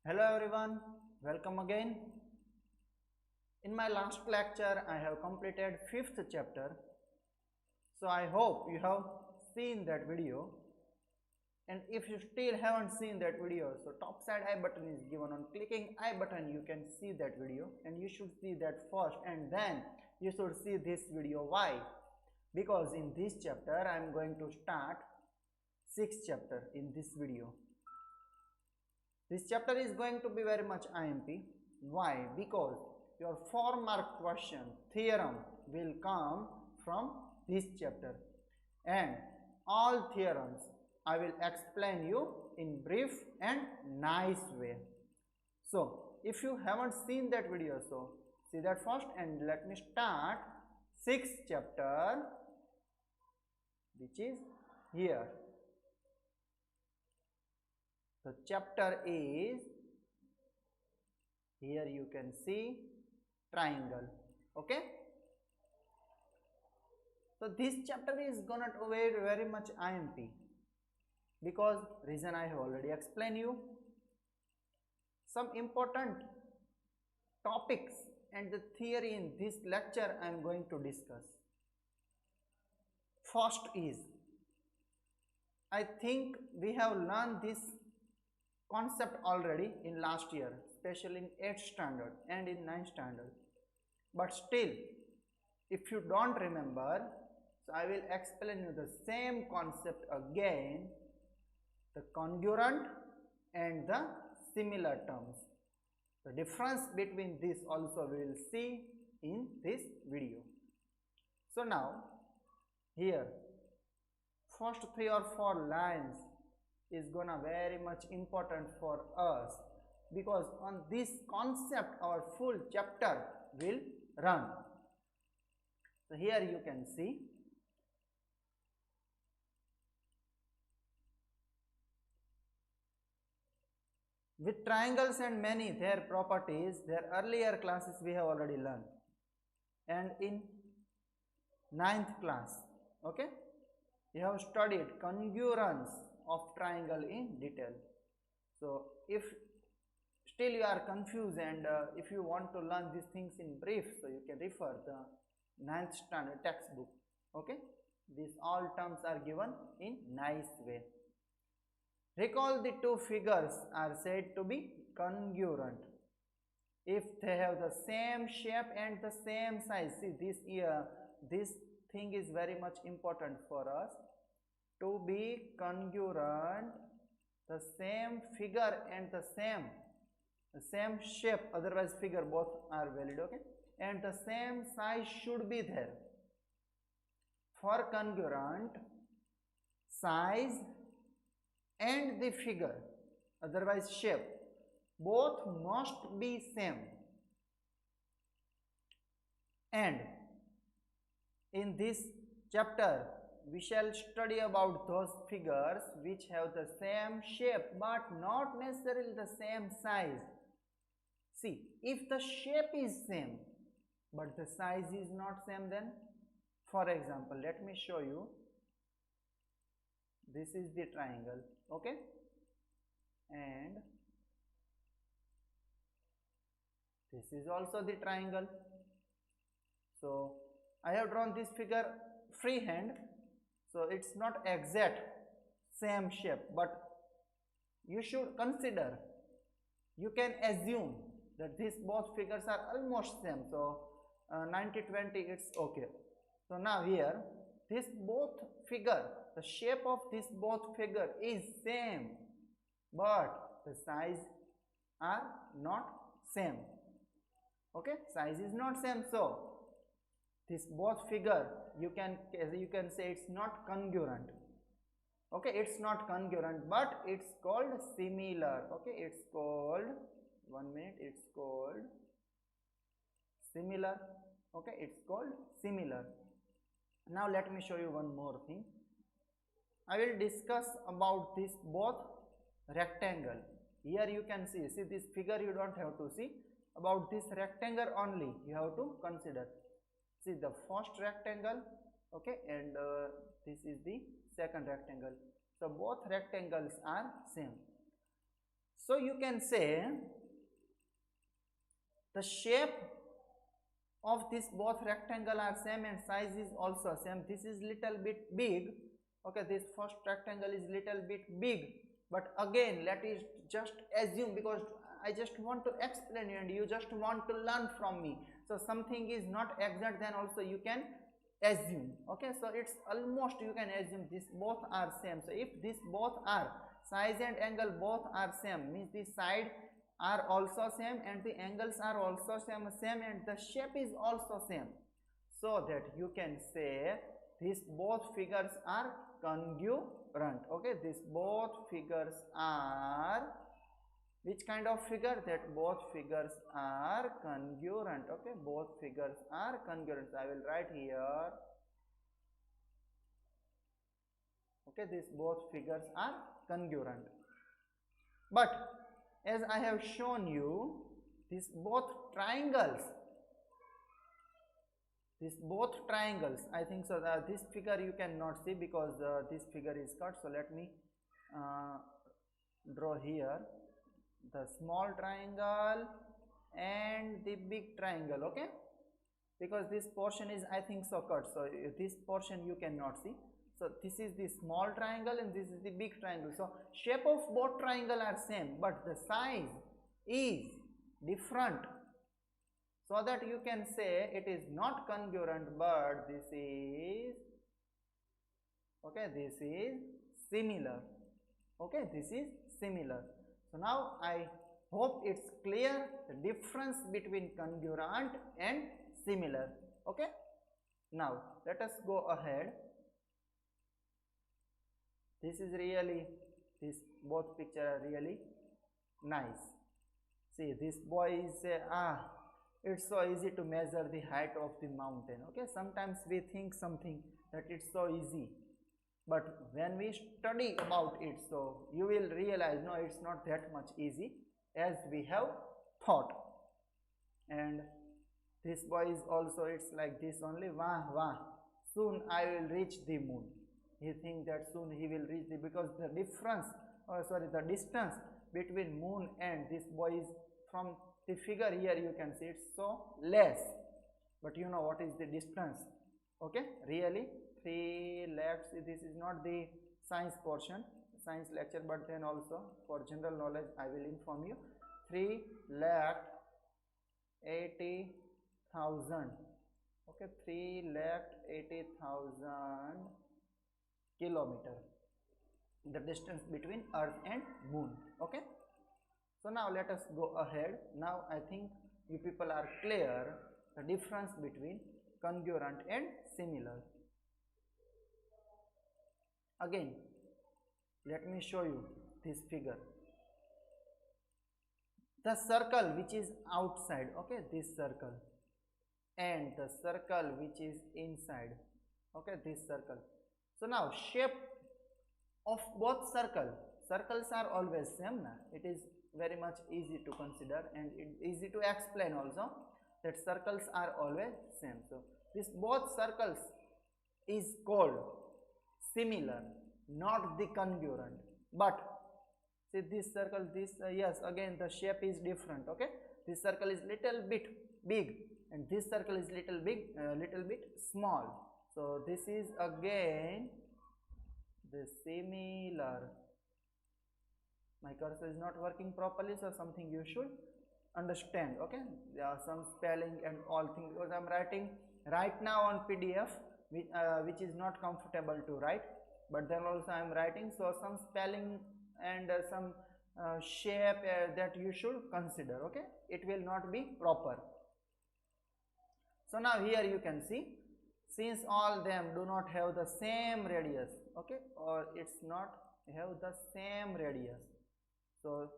Hello everyone, welcome again. In my last lecture, I have completed 5th chapter. So I hope you have seen that video. And if you still haven't seen that video, so top side I button is given. On clicking I button, you can see that video, and you should see that first, and then you should see this video. Why? Because in this chapter I am going to start 6th chapter in this video. This chapter is going to be very much IMP. Why? Because your 4-mark question theorem will come from this chapter, and all theorems I will explain you in brief and nice way. So if you haven't seen that video, so see that first, and let me start 6th chapter, which is here. The chapter is, here you can see triangle. Okay, so this chapter is gonna be very much IMP, because reason I have already explained you. Some important topics and the theory in this lecture I am going to discuss. First is, I think we have learned this concept already in last year, especially in 8th standard and in 9th standard, but still if you don't remember, so I will explain you the same concept again, the congruent and the similar terms. The difference between this also we will see in this video. So now here first 3 or 4 lines is gonna very much important for us, because on this concept our full chapter will run. So here you can see with triangles and many their properties, their earlier classes we have already learned, and in 9th class, okay, you have studied congruence of triangle in detail. So if still you are confused, and if you want to learn these things in brief, so you can refer the 9th standard textbook. Okay, these all terms are given in nice way. Recall the two figures are said to be congruent if they have the same shape and the same size. See, this thing is very much important for us. To be congruent, the same figure and the same shape, otherwise figure both are valid, okay, and the same size should be there. For congruent, size and the figure, otherwise shape, both must be same. And in this chapter we shall study about those figures which have the same shape but not necessarily the same size. See, if the shape is same but the size is not same, then for example, let me show you. This is the triangle, okay, and this is also the triangle. So I have drawn this figure freehand, so it's not exact same shape, but you should consider, you can assume that these both figures are almost same. So 90-20 it's okay. So now here this both figure, the shape of this both figure is same, but the size are not same. Okay, size is not same, so this both figure you can say it's not congruent. Okay, it's not congruent, but it's called similar. Okay, it's called, 1 minute, it's called similar. Okay, it's called similar. Now let me show you one more thing. I will discuss about this both rectangle. Here you can see this figure you don't have to see, about this rectangle only you have to consider. See the first rectangle, okay, and this is the second rectangle. So both rectangles are same. So you can say the shape of this both rectangle are same and size is also same. This is little bit big. Okay, this first rectangle is little bit big, but again let us just assume, because I just want to explain you and you just want to learn from me. So something is not exact, then also you can assume. Okay, so it's almost you can assume this both are same. So if this both are size and angle both are same, means the side are also same and the angles are also same and the shape is also same, so that you can say these both figures are congruent. Okay, these both figures are which kind of figure? That both figures are congruent. Okay, both figures are congruent. So I will write here. Okay, these both figures are congruent. But as I have shown you, these both triangles, I think so. This figure you cannot see because this figure is cut. So let me draw here the small triangle and the big triangle. Okay, because this portion is I think so cut, so this portion you cannot see. So this is the small triangle and this is the big triangle. So shape of both triangle are same, but the size is different, so that you can say it is not congruent, but this is okay, this is similar. Okay, this is similar. So now I hope it's clear the difference between congruent and similar. Okay, now let us go ahead. This is really, this both picture are really nice. See, this boy is it's so easy to measure the height of the mountain. Okay, sometimes we think something that it's so easy, but when we study about it, so you will realize no, it's not that much easy as we have thought. And this boy is also, it's like this only, wah wah, soon I will reach the moon. He thinks that soon he will reach the, because the difference, the distance between moon and this boy is, from the figure here you can see it's so less, but you know what is the distance. Okay, really 3 lakhs, this is not the science portion, science lecture, but then also for general knowledge I will inform you, 3,80,000. okay, 3,80,000 kilometer, the distance between earth and moon. Okay, so now let us go ahead. Now I think you people are clear the difference between congruent and similar. Again let me show you this figure. The circle which is outside, okay, this circle, and the circle which is inside, okay, this circle. So now shape of both circles are always same. It is very much easy to consider and it easy to explain also, that circles are always same. So this both circles is called similar, not the congruent. But see this circle, this yes, again the shape is different. Okay, this circle is little bit big and this circle is little bit small. So this is again the similar. My cursor is not working properly, so something you should understand. Okay, there are some spelling and all things, because I am writing right now on PDF, which is not comfortable to write, but then also I am writing, so some spelling and some shape that you should consider. Okay, it will not be proper. So now here you can see, since all them do not have the same radius, okay, or it's not have the same radius, so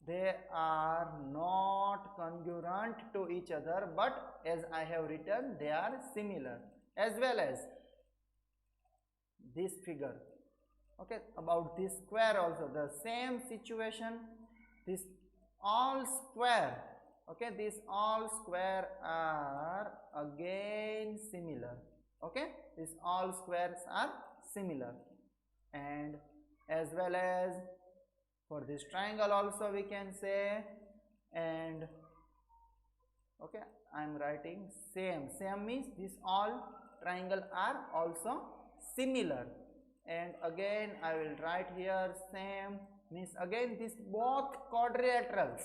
they are not congruent to each other, but as I have written, they are similar. As well as this figure, okay, about this square also the same situation. This all square, okay, these all square are again similar. Okay, these all squares are similar. And as well as For this triangle also we can say, and okay, I am writing same. Same means this all triangle are also similar, and again I will write here same means again this both quadrilaterals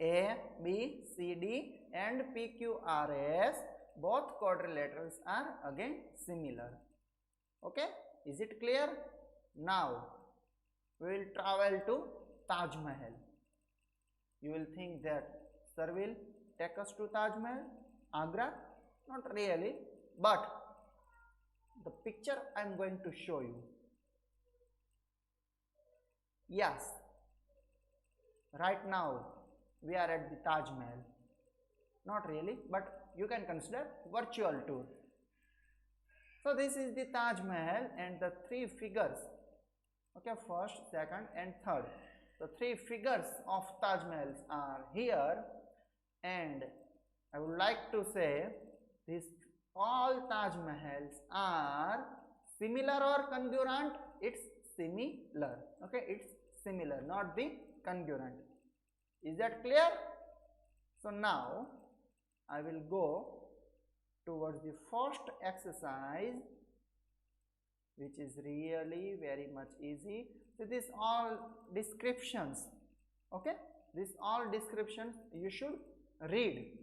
A, B, C, D and P, Q, R, S, both quadrilaterals are again similar. Okay, is it clear? Now we will travel to Taj Mahal. You will think that sir will take us to Taj Mahal, Agra. Not really, but the picture I am going to show you. Yes, right now we are at the Taj Mahal. Not really, but you can consider virtual tour. So this is the Taj Mahal and the three figures, okay, first, second and third. The three figures of Taj Mahal are here, and I would like to say these all Taj Mahals are similar or congruent. It's similar, okay, it's similar, not the congruent. Is that clear? So now I will go towards the first exercise, which is really very much easy. So this all descriptions, okay, this all descriptions you should read.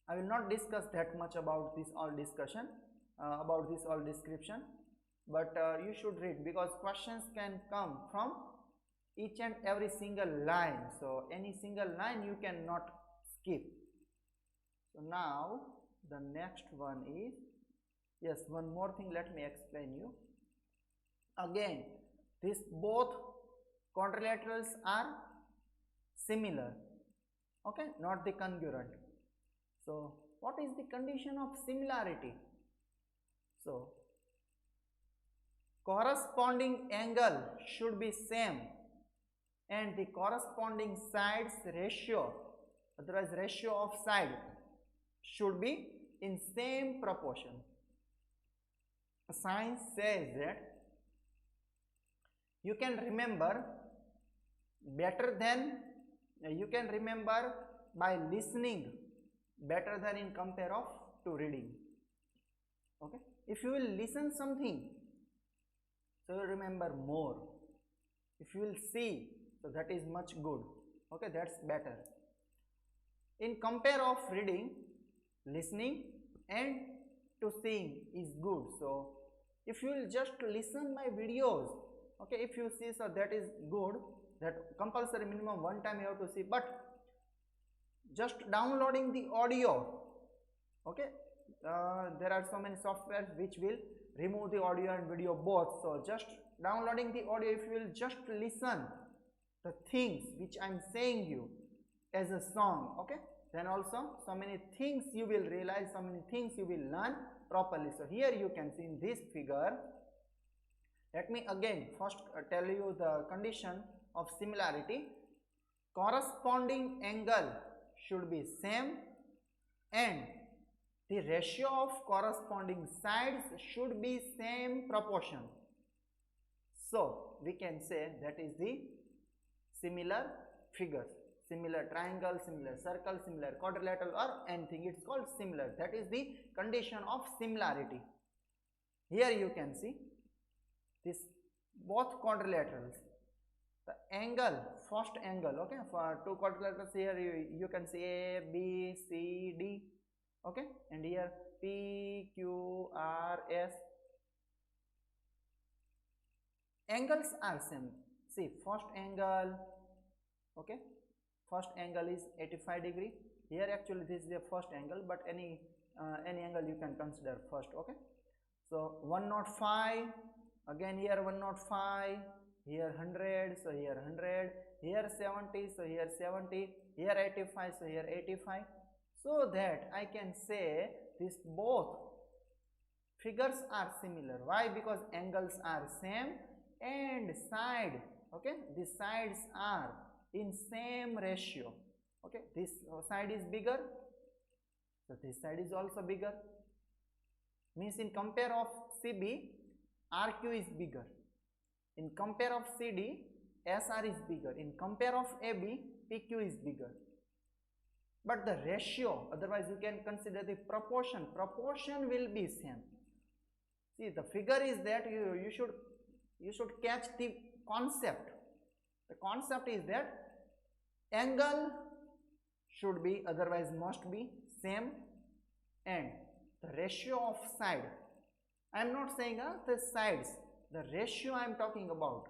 I will not discuss that much about this all discussion, about this all description, but you should read, because questions can come from each and every single line. So any single line you cannot skip. So now the next one is, yes, one more thing, let me explain you. Again, these both quadrilaterals are similar, okay, not the congruent. So what is the condition of similarity? So corresponding angle should be same and the corresponding sides ratio, otherwise ratio of side, should be in same proportion. Science says that you can remember better than, you can remember by listening better than in compare of to reading. Okay, if you will listen something, so you remember more. If you will see, so that is much good, okay, that's better. In compare of reading, listening and to seeing is good. So if you will just listen my videos, okay, if you see, so that is good, that compulsory minimum one time you have to see, but just downloading the audio, okay, there are so many softwares which will remove the audio and video both. So just downloading the audio, if you will just listen the things which I am saying you as a song, okay, then also so many things you will realize, so many things you will learn properly. So here you can see in this figure, let me again first tell you the condition of similarity. Corresponding angle should be same and the ratio of corresponding sides should be same proportion. So we can say that is the similar figures, similar triangle, similar circle, similar quadrilateral or anything, it's called similar. That is the condition of similarity. Here you can see this both quadrilaterals, the angle, first angle, okay, for two quadrilaterals here you can see A, B, C, D, okay, and here P, Q, R, S. Angles are same. See, first angle, okay, first angle is 85 degree. Here actually this is the first angle, but any angle you can consider first, okay. So 105, again here 105, here 100, so here 100, here 70, so here 70, here 85, so here 85. So that I can say these both figures are similar. Why? Because angles are same and side, okay, the sides are in same ratio, okay, this side is bigger, so this side is also bigger, means in compare of CB, RQ is bigger, In compare of CD, SR is bigger. In compare of AB, PQ is bigger. But the ratio, otherwise you can consider the proportion. Proportion will be same. See, the figure is that you should catch the concept. The concept is that angle should be, otherwise must be same, and the ratio of side. I am not saying the sides. The ratio I am talking about.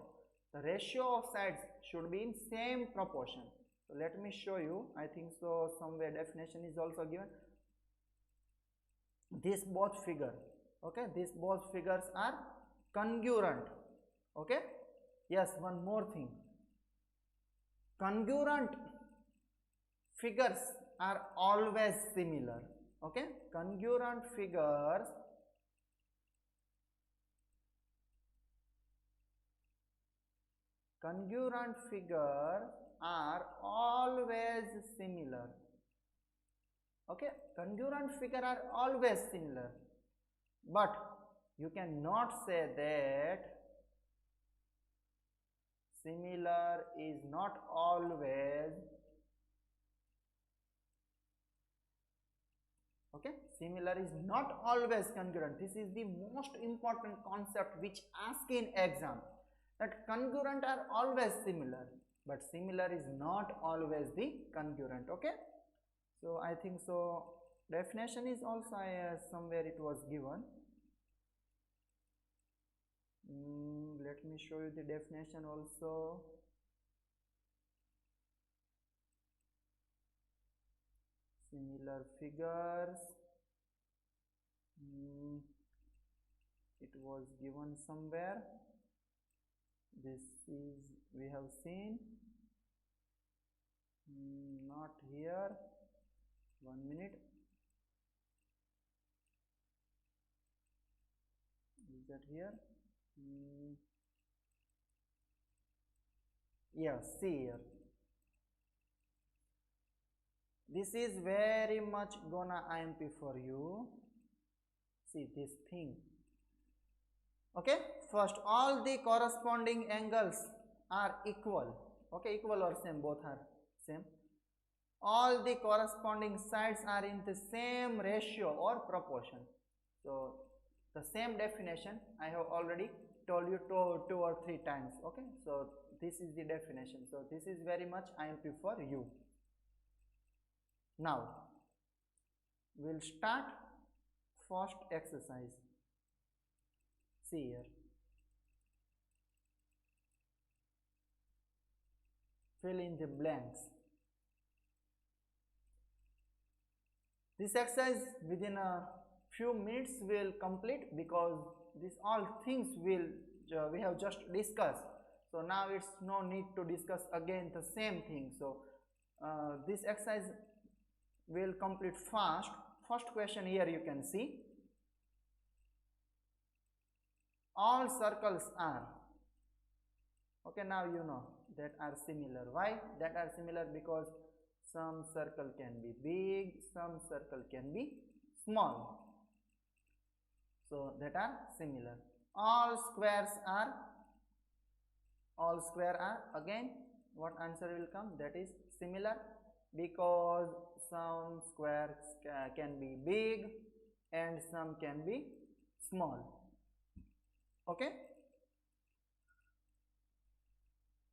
The ratio of sides should be in same proportion. So let me show you. I think so somewhere definition is also given. These both figure, okay, these both figures are congruent. Okay, yes, one more thing. Congruent figures are always similar. Okay, congruent figures are always similar. Okay, congruent figure are always similar, but you cannot say that similar is not always, okay, similar is not always congruent. This is the most important concept which ask in exam, that congruent are always similar, but similar is not always the congruent. Okay, so I think so definition is also somewhere it was given. Let me show you the definition also. Similar figures, it was given somewhere. This is, we have seen, not here. 1 minute. Is that here? Yes, see here. This is very much gonna IMP for you. See this thing. Okay, first all the corresponding angles are equal. Okay, equal or same, both are same. All the corresponding sides are in the same ratio or proportion. So the same definition I have already told you two or three times. Okay, so this is the definition. So this is very much IMP for you. Now we'll start first exercise. See here. Fill in the blanks. This exercise within a few minutes will complete, because these all things will we have just discussed. So now it's no need to discuss again the same thing. So this exercise will complete fast. First question here you can see. All circles are, okay, now you know that are similar. Why that are similar? Because some circle can be big, some circle can be small, so that are similar. All square are, again what answer will come? That is similar, because some squares can be big and some can be small. Okay,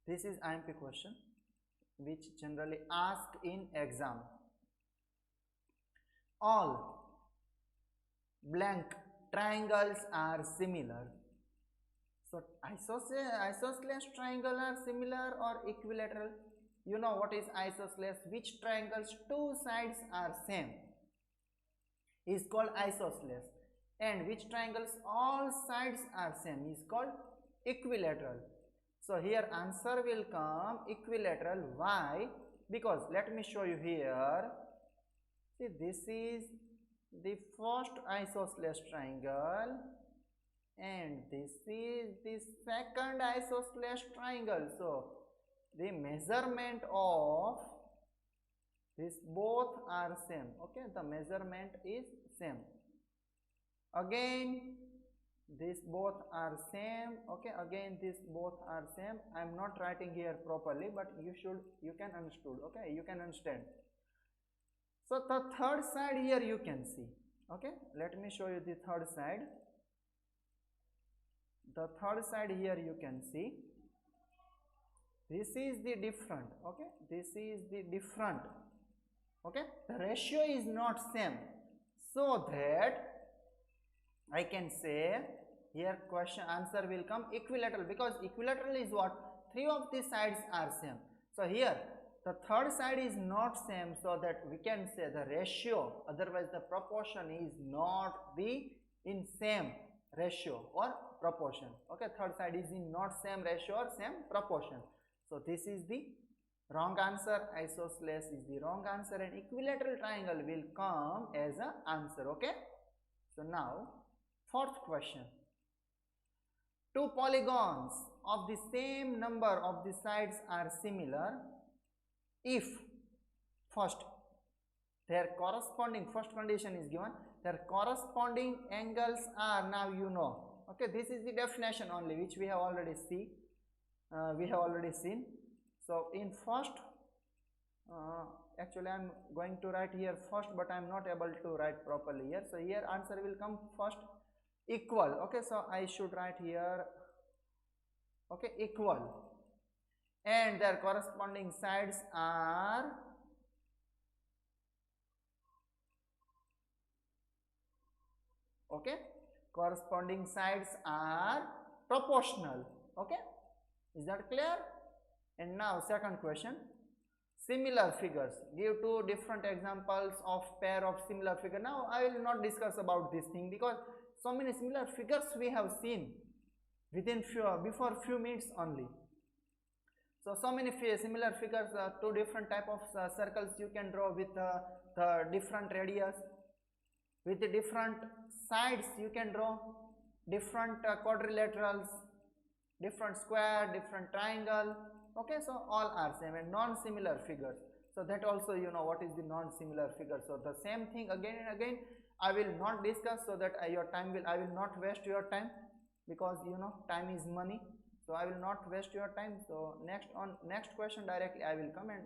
this is IMP question which generally asked in exam. All blank triangles are similar. So isosceles triangle are similar or equilateral? You know what is isosceles? Which triangles two sides are same is called isosceles, and which triangles all sides are same is called equilateral. So here answer will come equilateral. Why? Because let me show you here. See, this is the first isosceles triangle and this is the second isosceles triangle. So the measurement of this both are same. Okay, the measurement is same. Again This both are same. Okay, again this both are same. I am not writing here properly, but you can understood. Okay, you can understand. So the third side here you can see. Okay, let me show you the third side. The third side here you can see. This is the different. Okay, this is the different. Okay, the ratio is not same, so that I can say here question answer will come equilateral, because equilateral is what? Three of the sides are same. So here the third side is not same, so that we can say the ratio, otherwise the proportion is not be in same ratio or proportion. Okay, third side is in not same ratio or same proportion. So this is the wrong answer. Isosceles is the wrong answer, and equilateral triangle will come as an answer. Okay, so now fourth question. Two polygons of the same number of the sides are similar if first their corresponding, first condition is given, their corresponding angles are, now you know. Okay, this is the definition only which we have already seen. So in first, actually I am going to write here first, but I am not able to write properly here. So here answer will come first equal. Okay, so I should write here, okay, equal, and their corresponding sides are okay, corresponding sides are proportional. Okay, is that clear? And now second question, similar figures. Give two different examples of pair of similar figure. Now I will not discuss about this thing, because so many similar figures we have seen within before few minutes only. So many similar figures, two different type of circles you can draw with the different radius, with the different sides you can draw different quadrilaterals, different square, different triangle. Okay, so all are same, and non-similar figures. So that also you know what is the non-similar figure. So the same thing again and again I will not discuss, so that I will not waste your time, because you know time is money. So I will not waste your time. So next question directly I will come, and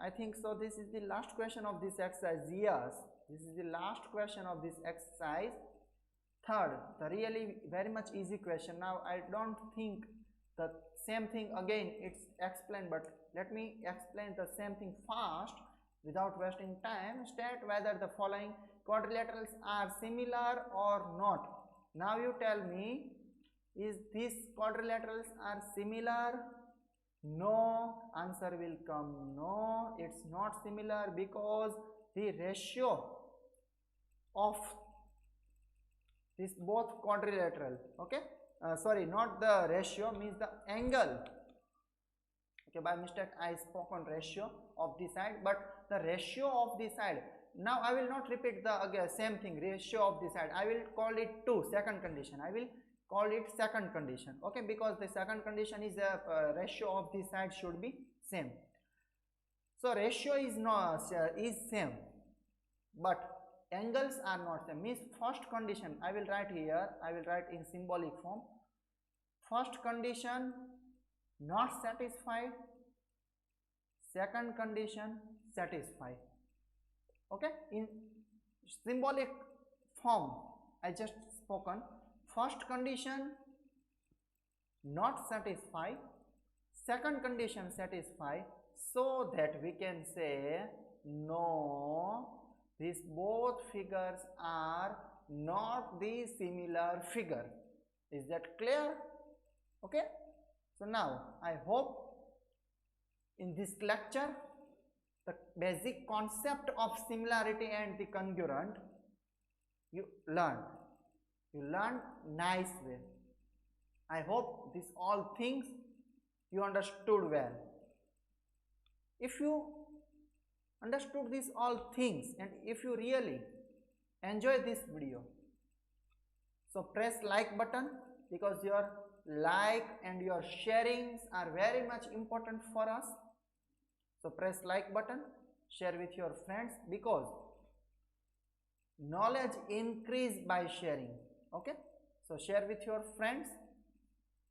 I think so this is the last question of this exercise. Yes, this is the last question of this exercise. Third, the really very much easy question. Now I don't think the same thing again it's explained, but let me explain the same thing fast without wasting time. State whether the following quadrilaterals are similar or not. Now you tell me, is these quadrilaterals are similar? No, answer will come no, it's not similar, because the ratio of this both quadrilateral, okay, sorry, not the ratio, means the angle. Okay, by mistake I spoke on ratio of the side, but the ratio of the side. Now I will not repeat the again same thing, ratio of the side. I will call it second condition. I will call it second condition. Okay, because the second condition is the ratio of the side should be same. So ratio is not is same, but angles are not same. Means first condition I will write here. I will write in symbolic form. First condition not satisfied, second condition satisfied. Okay, in symbolic form I just spoken. First condition not satisfied, second condition satisfied, so that we can say no, these both figures are not the similar figure. Is that clear? Okay, so now I hope in this lecture the basic concept of similarity and the congruent you learned nice way. I hope these all things you understood well. If you understood these all things, and if you really enjoy this video, so press like button, because your like and your sharings are very much important for us. So press like button, share with your friends, because knowledge increase by sharing. Okay, so So share with your friends,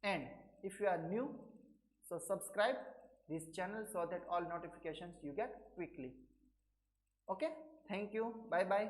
and if you are new, so subscribe this channel so that all notifications you get quickly. Okay, thank you, bye bye.